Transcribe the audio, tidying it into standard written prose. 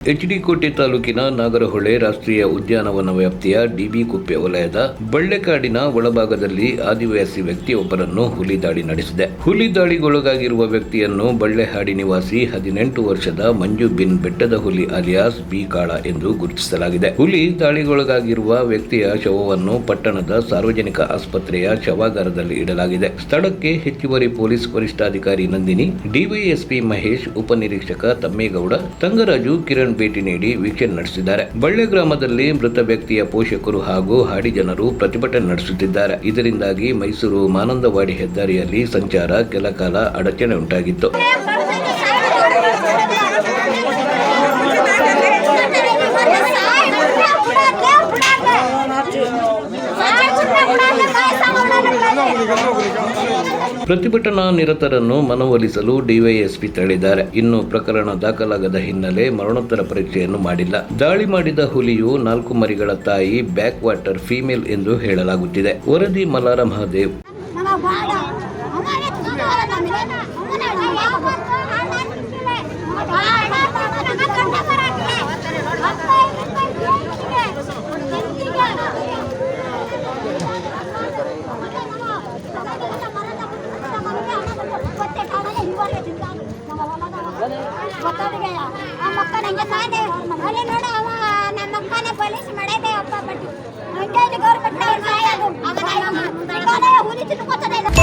H D. ಕೋಟೆ ತಾಲೂಕಿನ ನಾಗರಹೊಳೆ ರಾಷ್ಟ್ರೀಯ ಉದ್ಯಾನವನ ವ್ಯಾಪ್ತಿಯ ಡಿ.ಬಿ. ಕುಪ್ಪೆ ವಲಯದ ಬಳ್ಳೆಕಾಡಿನ ಒಳಭಾಗದಲ್ಲಿ ಆದಿವಾಸಿ ವ್ಯಕ್ತಿಯೊಬ್ಬರನ್ನು ಹುಲಿ ದಾಳಿ ನಡೆಸಿದೆ. ಹುಲಿ ದಾಳಿಗೊಳಗಾಗಿರುವ ವ್ಯಕ್ತಿಯನ್ನು ಬಳ್ಳೆಹಾಡಿ ನಿವಾಸಿ 18 ವರ್ಷದ ಮಂಜು ಬಿನ್ ಬೆಟ್ಟದ ಹುಲಿ ಅಲಿಯಾಸ್ ಬಿ ಕಾಳ ಎಂದು ಗುರುತಿಸಲಾಗಿದೆ. ಹುಲಿ ದಾಳಿಗೊಳಗಾಗಿರುವ ವ್ಯಕ್ತಿಯ ಶವವನ್ನು ಪಟ್ಟಣದ ಸಾರ್ವಜನಿಕ ಆಸ್ಪತ್ರೆಯ ಶವಾಗಾರದಲ್ಲಿ ಇಡಲಾಗಿದೆ. ಸ್ಥಳಕ್ಕೆ ಹೆಚ್ಚುವರಿ ಪೊಲೀಸ್ ವರಿಷ್ಠಾಧಿಕಾರಿ ನಂದಿನಿ, ಡಿವೈಎಸ್ಪಿ ಮಹೇಶ್, ಉಪನಿರೀಕ್ಷಕ ತಮ್ಮೇಗೌಡ, ತಂಗರಾಜು, ಕಿರಣ್ ಭೇಟಿ ನೀಡಿ ವೀಕ್ಷಣೆ ನಡೆಸಿದ್ದಾರೆ. ಬಳ್ಳೆ ಗ್ರಾಮದಲ್ಲಿ ಮೃತ ವ್ಯಕ್ತಿಯ ಪೋಷಕರು ಹಾಗೂ ಹಾಡಿ ಜನರು ಪ್ರತಿಭಟನೆ ನಡೆಸುತ್ತಿದ್ದಾರೆ. ಇದರಿಂದಾಗಿ ಮೈಸೂರು ಮಾನಂದವಾಡಿ ಹೆದ್ದಾರಿಯಲ್ಲಿ ಸಂಚಾರ ಕೆಲ ಕಾಲ ಅಡಚಣೆ ಉಂಟಾಗಿತ್ತು. ಪ್ರತಿಭಟನಾ ನಿರತರನ್ನು ಮನವೊಲಿಸಲು ಡಿವೈಎಸ್ಪಿ ತೆರಳಿದ್ದಾರೆ. ಇನ್ನು ಪ್ರಕರಣ ದಾಖಲಾಗದ ಹಿನ್ನೆಲೆ ಮರಣೋತ್ತರ ಪರೀಕ್ಷೆಯನ್ನು ಮಾಡಿಲ್ಲ. ದಾಳಿ ಮಾಡಿದ ಹುಲಿಯು 4 ಮರಿಗಳ ತಾಯಿ ಬ್ಯಾಕ್ ವಾಟರ್ ಫೀಮೇಲ್ ಎಂದು ಹೇಳಲಾಗುತ್ತಿದೆ. ವರದಿ ಮಲಾರ ಮಹದೇವ್. ಗೌರ್ಮೆಂಟ್